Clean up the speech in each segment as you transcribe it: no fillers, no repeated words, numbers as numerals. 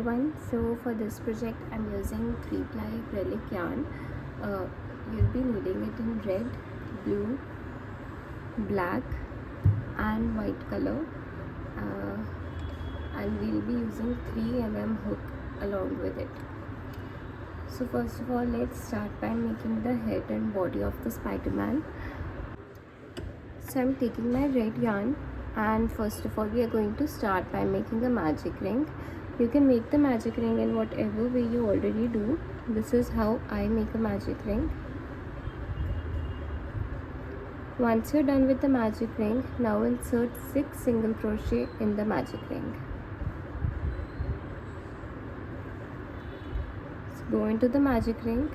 everyone, so for this project I'm using 3-ply acrylic yarn. You'll be needing it in red, blue, black and white color, and we'll be using 3mm hook along with it. So first of all, let's start by making the head and body of the Spiderman. So I'm taking my red yarn, and first of all we are going to start by making a magic ring. You can make the magic ring in whatever way you already do. This is how I make a magic ring. Once you're done with the magic ring, now insert 6 single crochet in the magic ring. So go into the magic ring,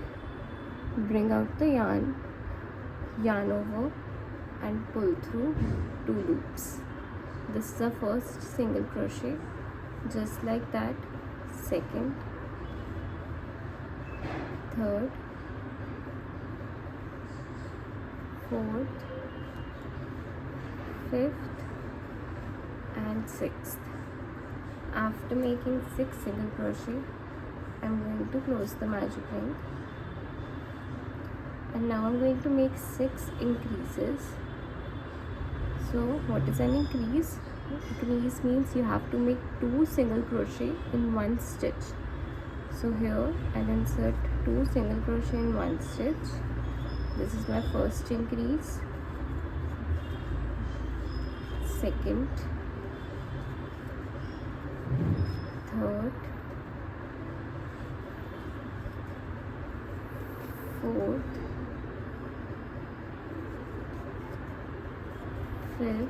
bring out the yarn over and pull through 2 loops. This is the first single crochet, just like that, second, third, fourth, fifth and sixth. After making 6 single crochet, I'm going to close the magic ring, and now I'm going to make 6 increases. So what is an increase? Increase means you have to make 2 single crochet in 1 stitch. So here I'll insert 2 single crochet in 1 stitch. This is my first increase, second, third, fourth, fifth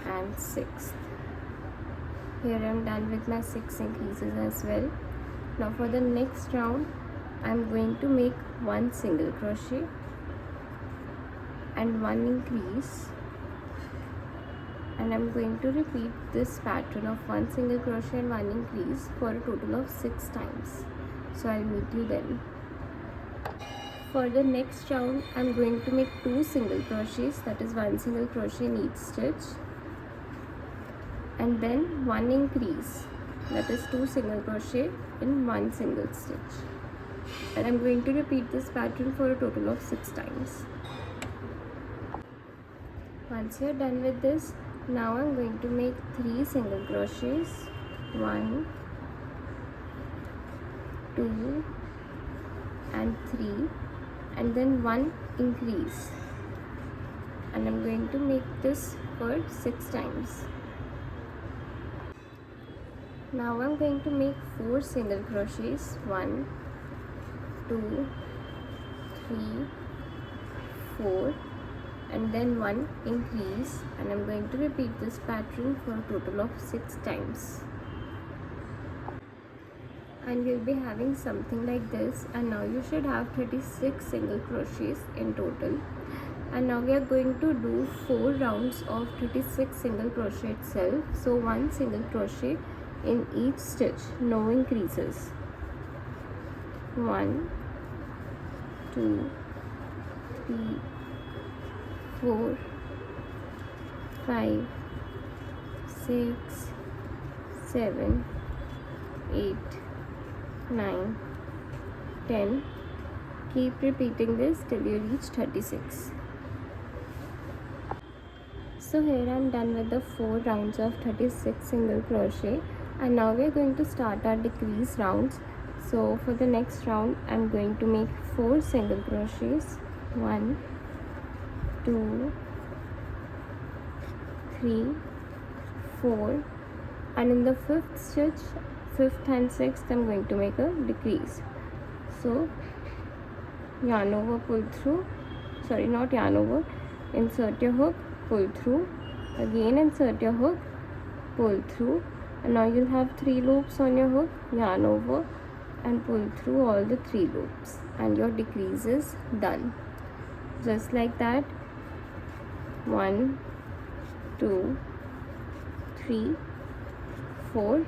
and sixth. Here I am done with my 6 increases as well. Now for the next round, I am going to make 1 single crochet and 1 increase, and I am going to repeat this pattern of 1 single crochet and 1 increase for a total of 6 times. So I'll meet you then. For the next round, I am going to make 2 single crochets, that is 1 single crochet in each stitch, and then 1 increase, that is 2 single crochet in 1 single stitch, and I'm going to repeat this pattern for a total of 6 times. Once you're done with this, now I'm going to make 3 single crochets, 1, 2 and 3, and then 1 increase, and I'm going to make this for 6 times. Now I'm going to make 4 single crochets, 1, 2, 3, 4, and then 1 increase, and I'm going to repeat this pattern for a total of 6 times. And you'll be having something like this, and now you should have 36 single crochets in total. And now we are going to do 4 rounds of 36 single crochet itself. So 1 single crochet in each stitch, no increases. 1, 2, 3, 4, 5, 6, 7, 8, 9, 10. Keep repeating this till you reach 36. So here I am done with the 4 rounds of 36 single crochet, and now we are going to start our decrease rounds. So for the next round, I am going to make 4 single crochets, 1, 2, 3, 4, and in the 5th stitch, 5th and 6th, I am going to make a decrease. So yarn over, pull through, sorry, not yarn over, insert your hook, pull through, again insert your hook, pull through, and now you'll have 3 loops on your hook, yarn over and pull through all the 3 loops, and your decrease is done. Just like that, 1, 2, 3, 4.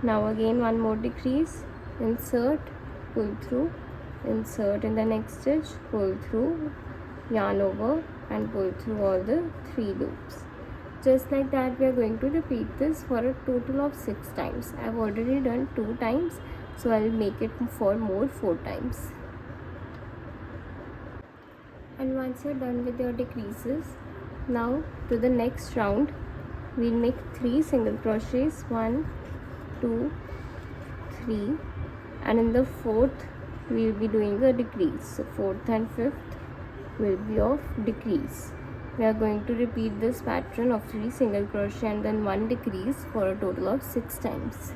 Now again 1 more decrease, insert, pull through, insert in the next stitch, pull through, yarn over and pull through all the 3 loops. just like that we are going to repeat this for a total of 6 times. I've already done 2 times, so I'll make it for more 4 times. And once you're done with your decreases, now to the next round we'll make 3 single crochets, 1 2 3, and in the fourth we'll be doing a decrease. So fourth and fifth will be of decrease. We are going to repeat this pattern of 3 single crochet and then 1 decrease for a total of 6 times.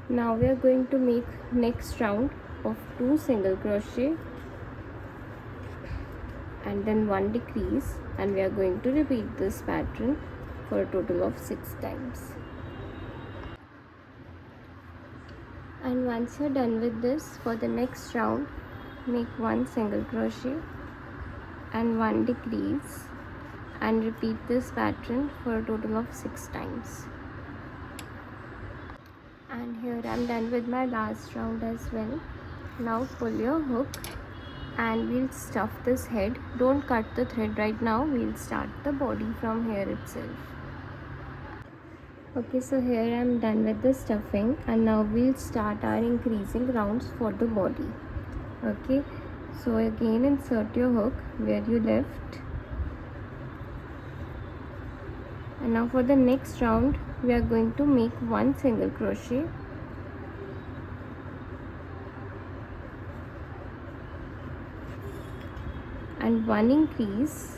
Now we are going to make next round of 2 single crochet and then 1 decrease, and we are going to repeat this pattern for a total of 6 times. And once you're done with this, for the next round make 1 single crochet and 1 decrease and repeat this pattern for a total of 6 times. And here I'm done with my last round as well. Now pull your hook and we'll stuff this head. Don't cut the thread right now, we'll start the body from here itself. Okay, so here I'm done with the stuffing, and now we'll start our increasing rounds for the body. Okay, so again insert your hook where you left, and now for the next round we are going to make 1 single crochet and 1 increase,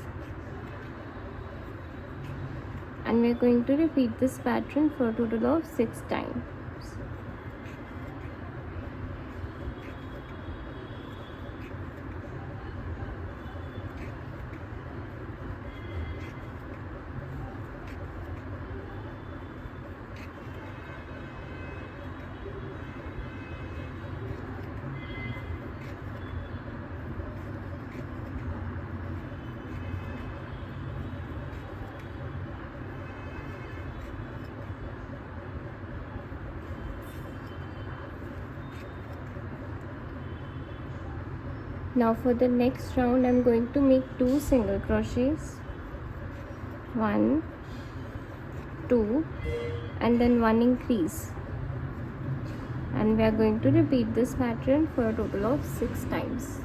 and we are going to repeat this pattern for a total of 6 times. Now for the next round I'm going to make 2 single crochets, 1 2 and then 1 increase, and we are going to repeat this pattern for a total of 6 times.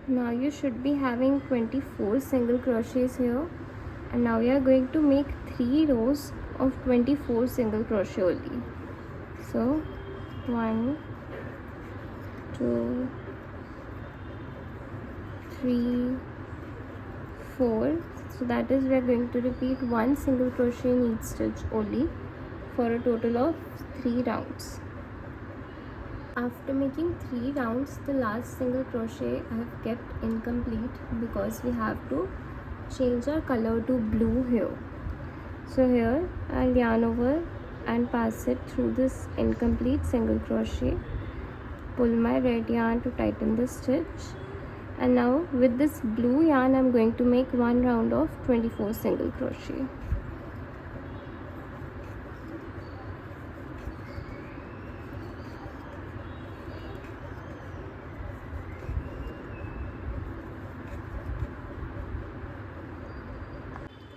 Now you should be having 24 single crochets here, and now we are going to make 3 rows of 24 single crochet only. So 1 2 3 4, so that is we are going to repeat 1 single crochet in each stitch only for a total of 3 rounds. After making 3 rounds, the last single crochet I have kept incomplete because we have to change our color to blue here. So here I'll yarn over and pass it through this incomplete single crochet, pull my red yarn to tighten the stitch, and now with this blue yarn I'm going to make 1 round of 24 single crochet.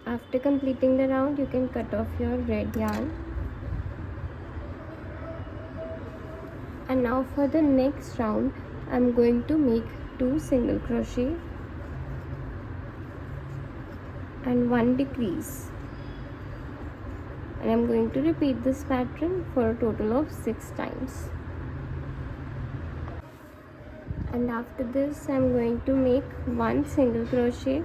After completing the round, you can cut off your red yarn. And now for the next round, I'm going to make 2 single crochet and 1 decrease. And I'm going to repeat this pattern for a total of 6 times. And after this, I'm going to make 1 single crochet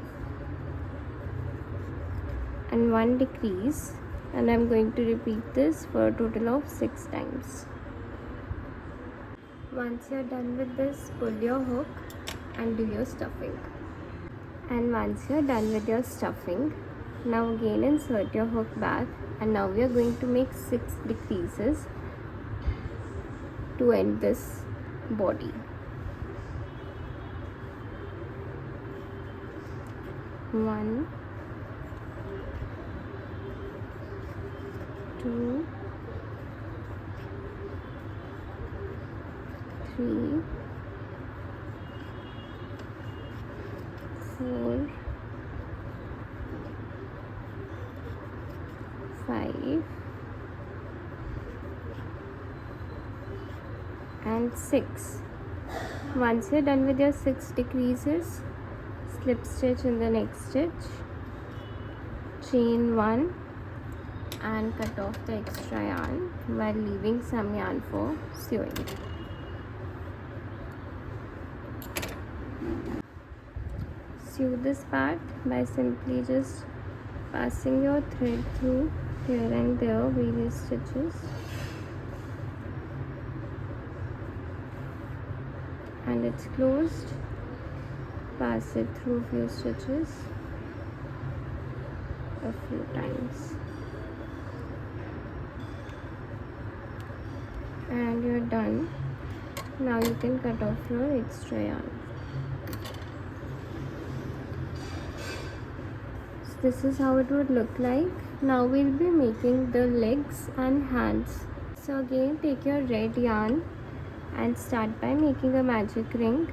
and 1 decrease, and I'm going to repeat this for a total of 6 times. Once you're done with this, pull your hook and do your stuffing. And once you're done with your stuffing, now again insert your hook back, and now we are going to make 6 decreases to end this body. 1 2 3 4 5 and 6. Once you're done with your 6 decreases, slip stitch in the next stitch, chain 1 and cut off the extra yarn while leaving some yarn for sewing. Sew this part by simply just passing your thread through here and there various stitches, and it's closed. Pass it through few stitches a few times, and you're done. Now you can cut off your extra yarn. This is how it would look like. Now we'll be making the legs and hands. So again, take your red yarn and start by making a magic ring.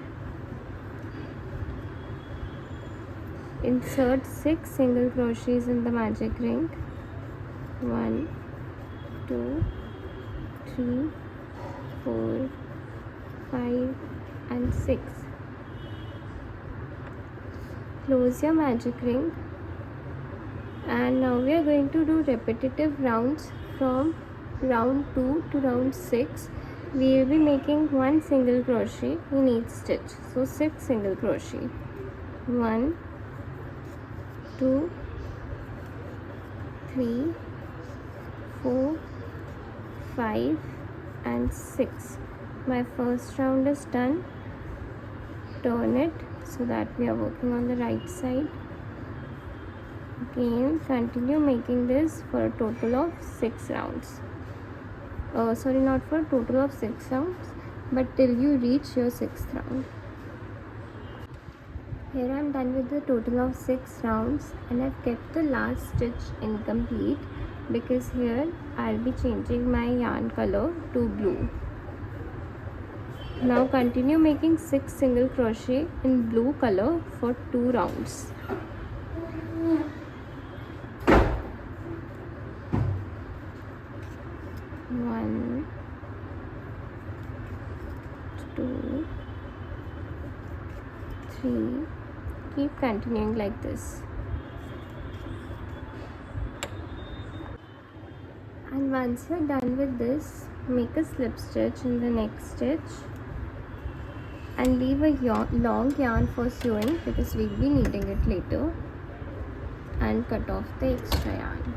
Insert 6 single crochets in the magic ring. 1, 2, 3, 4, 5 and 6. Close your magic ring. And now we are going to do repetitive rounds from round 2 to round 6. We will be making 1 single crochet in each stitch. So 6 single crochet. 1, 2, 3, 4, 5 and 6. My first round is done. Turn it so that we are working on the right side. Again, continue making this for a total of 6 rounds. Sorry, not for a total of 6 rounds, but till you reach your 6th round. Here I am done with the total of 6 rounds, and I've kept the last stitch incomplete because here I'll be changing my yarn color to blue. Now continue making 6 single crochet in blue color for 2 rounds. One, 2, 3. Keep continuing like this. And once you're done with this, make a slip stitch in the next stitch and leave a long yarn for sewing because we'll be needing it later, and cut off the extra yarn.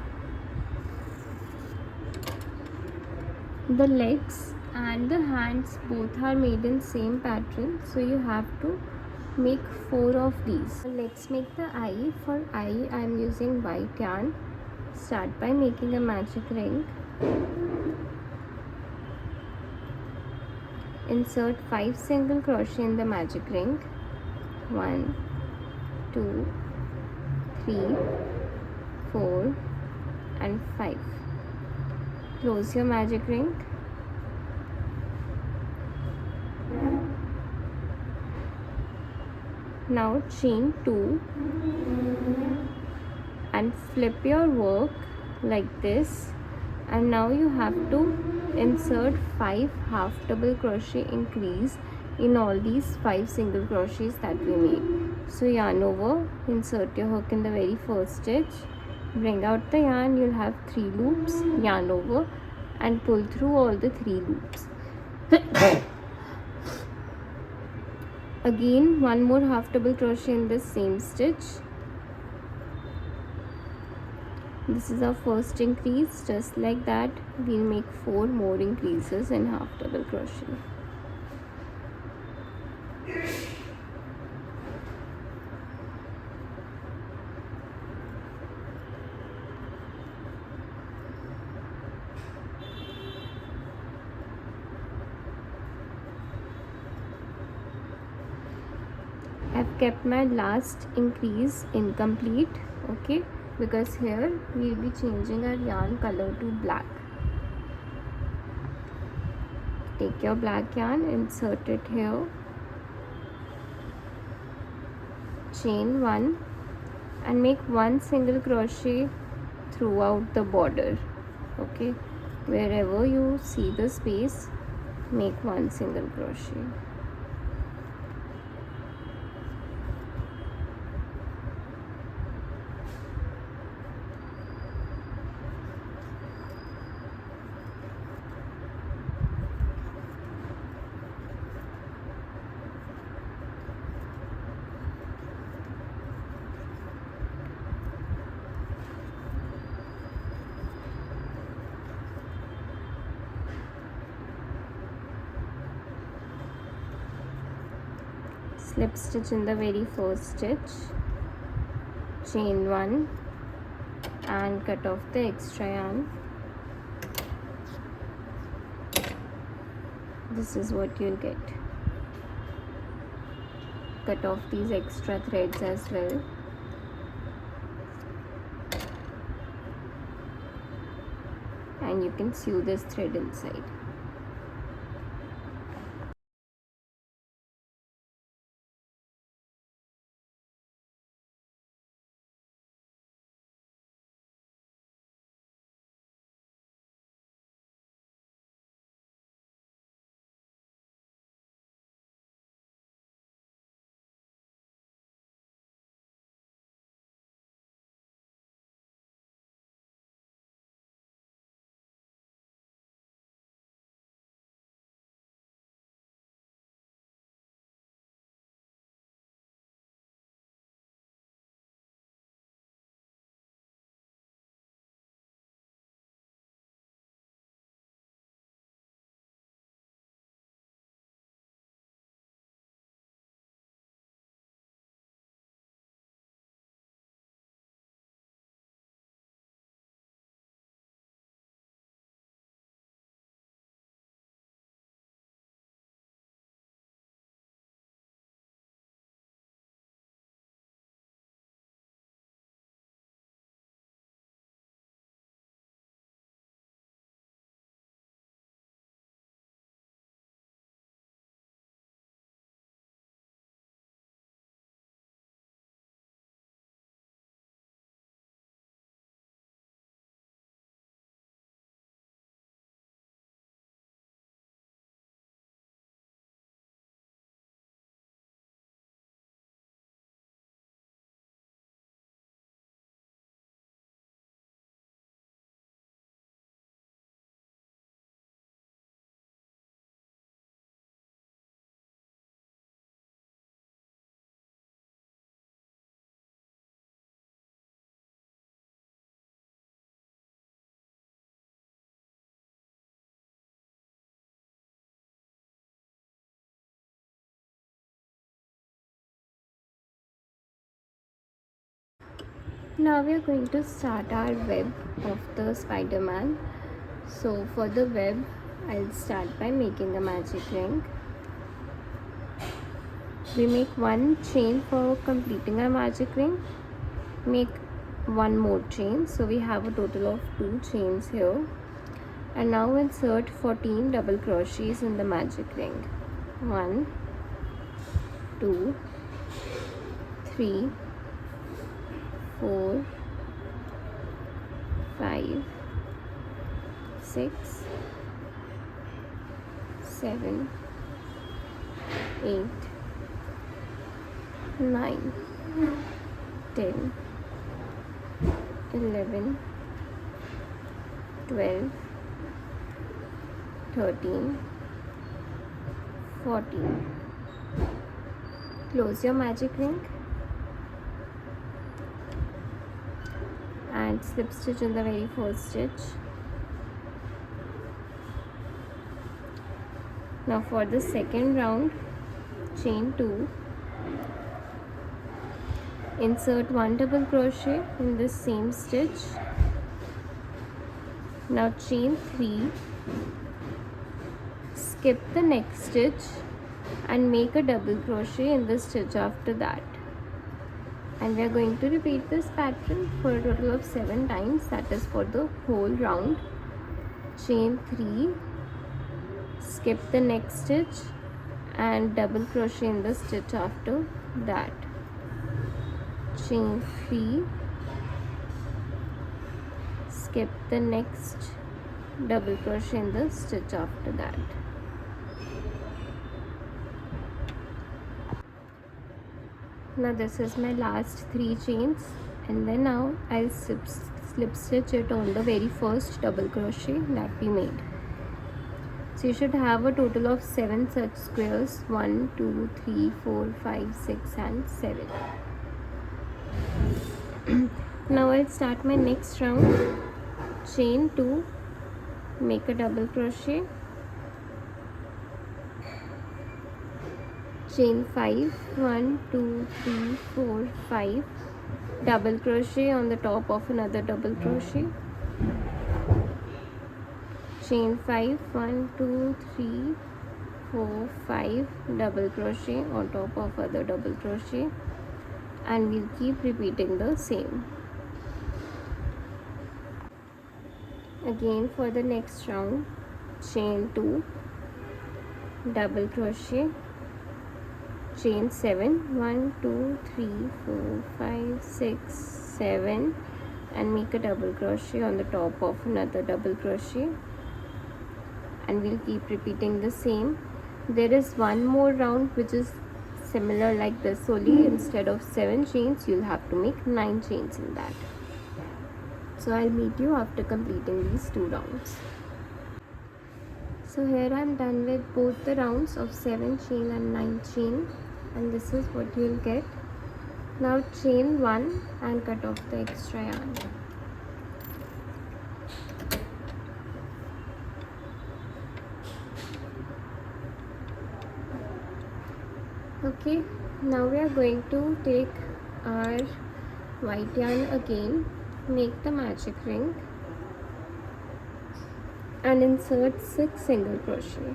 The legs and the hands both are made in same pattern, so you have to make 4 of these. Let's make the eye. For eye I am using white yarn. Start by making a magic ring. Insert 5 single crochet in the magic ring. 1, 2, 3, 4 and 5. Close your magic ring. Now chain 2 and flip your work like this, and now you have to insert 5 half double crochet increase in all these 5 single crochets that we made. So yarn over, insert your hook in the very first stitch, bring out the yarn, you'll have 3 loops, yarn over and pull through all the 3 loops. Again, 1 more half double crochet in the same stitch. This is our first increase. Just like that, we'll make 4 more increases in half double crochet. I've kept my last increase incomplete, okay, because here we'll be changing our yarn color to black. Take your black yarn, insert it here, chain 1 and make 1 single crochet throughout the border. Okay, wherever you see the space, make one single crochet. Slip stitch in the very first stitch, chain 1 and cut off the extra yarn. This is what you'll get. Cut off these extra threads as well. And you can sew this thread inside. Now we are going to start our web of the Spiderman. So for the web, I'll start by making a magic ring. We make one chain for completing our magic ring. Make one more chain, so we have a total of 2 chains here. And now insert 14 double crochets in the magic ring. 1, 2, 3, 4, 5, 6, 7, 8, 9, 10, 11, 12, 13, 14. Close your magic ring and slip stitch in the very first stitch. Now for the second round, chain 2, insert 1 double crochet in this same stitch. Now chain 3, skip the next stitch and make a double crochet in the stitch after that. And we are going to repeat this pattern for a total of 7 times, that is for the whole round. Chain 3, skip the next stitch and double crochet in the stitch after that. Chain 3, skip the next double crochet in the stitch after that. Now this is my last 3 chains, and then now I'll slip stitch it on the very first double crochet that we made. So you should have a total of 7 such squares, 1 2 3 4 5 6 and 7. Now I'll start my next round. Chain 2, make a double crochet, chain 5, 1 2 3 4 5, double crochet on the top of another double crochet, chain 5, 1 2 3 4 5, double crochet on top of other double crochet, and we'll keep repeating the same. Again for the next round, chain 2, double crochet, chain 7, 1 2 3 4 5 6 7, and make a double crochet on the top of another double crochet, and we'll keep repeating the same. There is one more round which is similar like this, only instead of 7 chains you'll have to make 9 chains in that. So I'll meet you after completing these 2 rounds. So here I'm done with both the rounds of 7 chain and 9 chain, and this is what you'll get. Now chain 1 and cut off the extra yarn. Okay, now we are going to take our white yarn again, make the magic ring and insert 6 single crochet.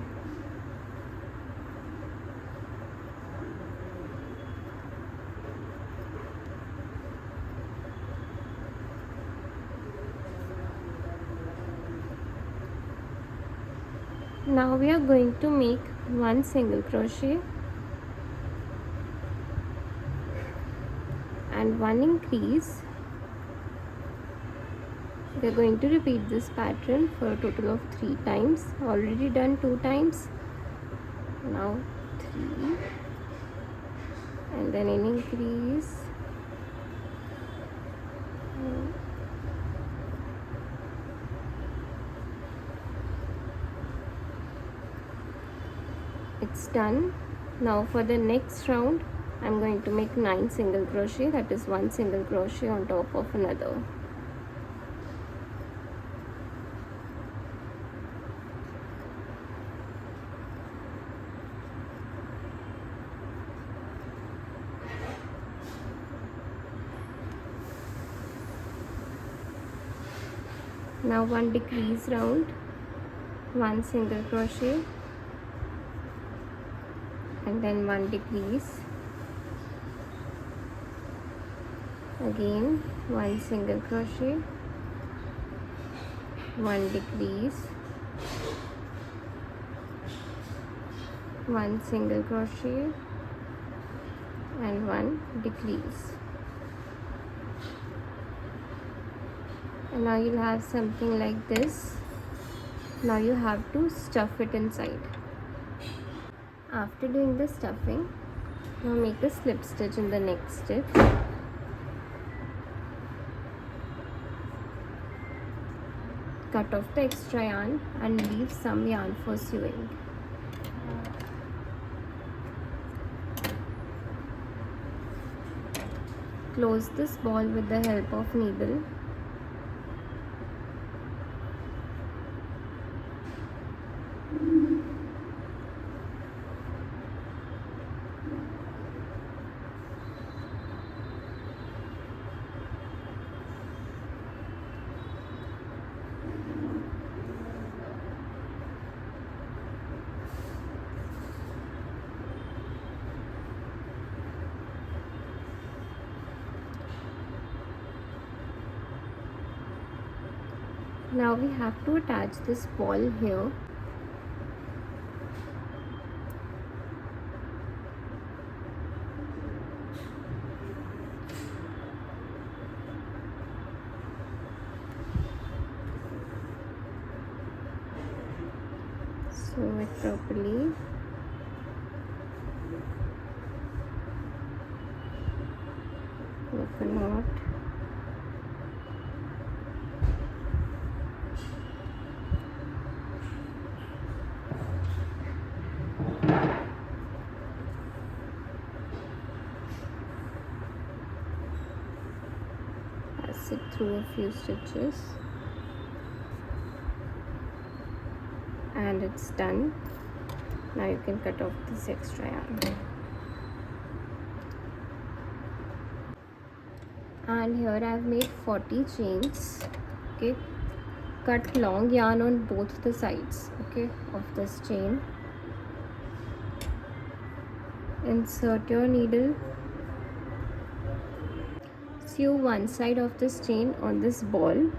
Now we are going to make 1 single crochet and 1 increase. We are going to repeat this pattern for a total of 3 times. Already done 2 times. Now 3, and then an increase, it's done. Now for the next round I'm going to make 9 single crochet, that is 1 single crochet on top of another. Now 1 decrease round, 1 single crochet, and then 1 decrease, again 1 single crochet, 1 decrease, 1 single crochet, and 1 decrease. And now you'll have something like this. Now you have to stuff it inside. After doing the stuffing, now make a slip stitch in the next stitch. Cut off the extra yarn and leave some yarn for sewing. Close this ball with the help of needle. Now we have to attach this ball here. Sew it properly. Make a knot. Pass it through a few stitches. And it's done. Now you can cut off this extra yarn. And here I've made 40 chains. Okay, cut long yarn on both the sides, okay, of this chain. Insert your needle. Sew one side of this chain on this ball.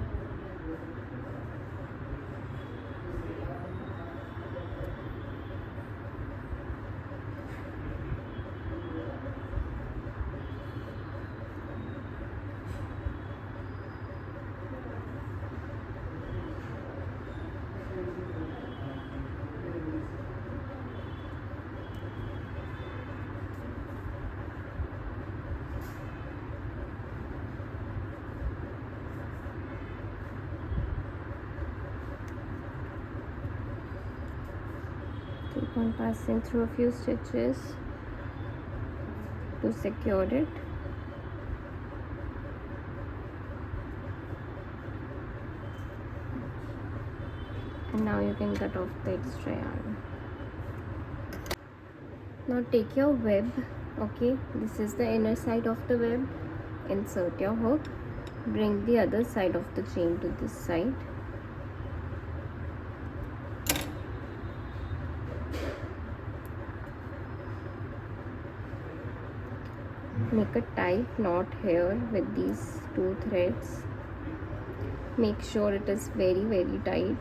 Keep on passing through a few stitches to secure it. And now you can cut off the extra yarn. Now take your web, okay, this is the inner side of the web. Insert your hook. Bring the other side of the chain to this side. Make a tight knot here with these two threads. Make sure it is very, very tight.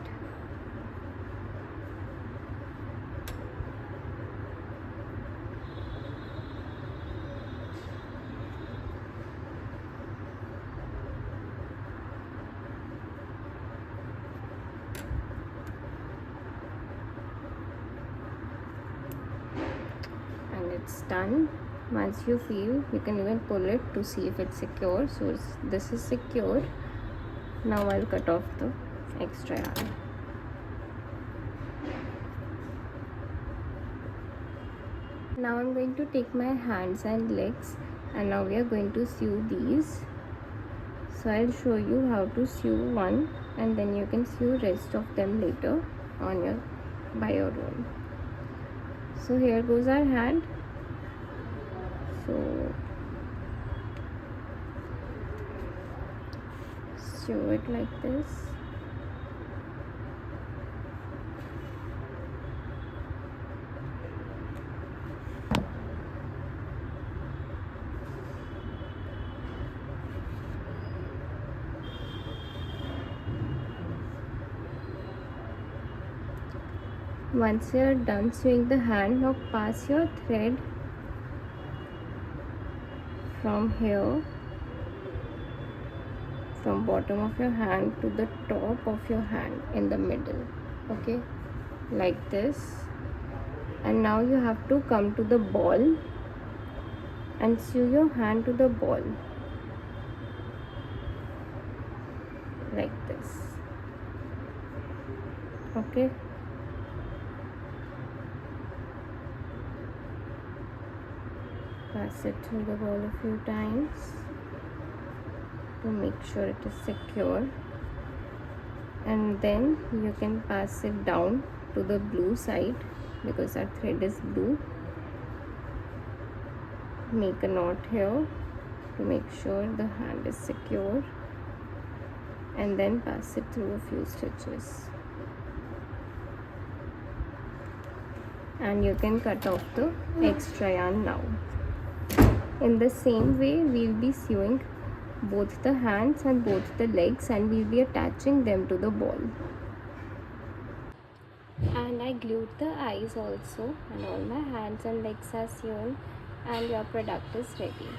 And it's done. Once you feel, you can even pull it to see if it's secure. So this is secure. Now I'll cut off the extra yarn. Now I'm going to take my hands and legs, and now we are going to sew these. So I'll show you how to sew one, and then you can sew rest of them later on by your own. So here goes our hand. So sew it like this. Once you are done sewing the hand, now pass your thread from here, from bottom of your hand to the top of your hand in the middle, okay, like this. And now you have to come to the ball and sew your hand to the ball like this, okay. Pass it through the ball a few times to make sure it is secure, and then you can pass it down to the blue side because our thread is blue. Make a knot here to make sure the hand is secure, and then pass it through a few stitches, and you can cut off the extra yarn now. In the same way, we will be sewing both the hands and both the legs, and we will be attaching them to the ball. And I glued the eyes also, and all my hands and legs are sewn, and your product is ready.